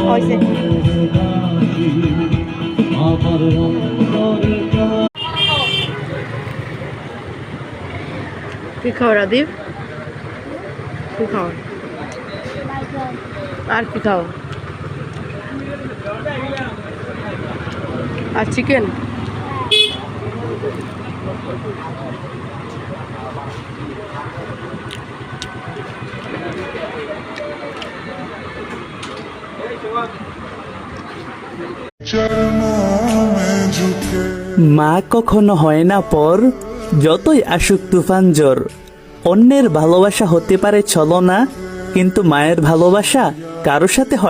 হয়েছে। কি খাও রাদীপ? কি খাও? আর কি খাও? আর চিকেন? মা কখনো হয় না পর, যতই আসুক তুফান ঝড়। অন্যের ভালোবাসা হতে পারে ছলনা, কিন্তু মায়ের ভালোবাসা কারো সাথে হয়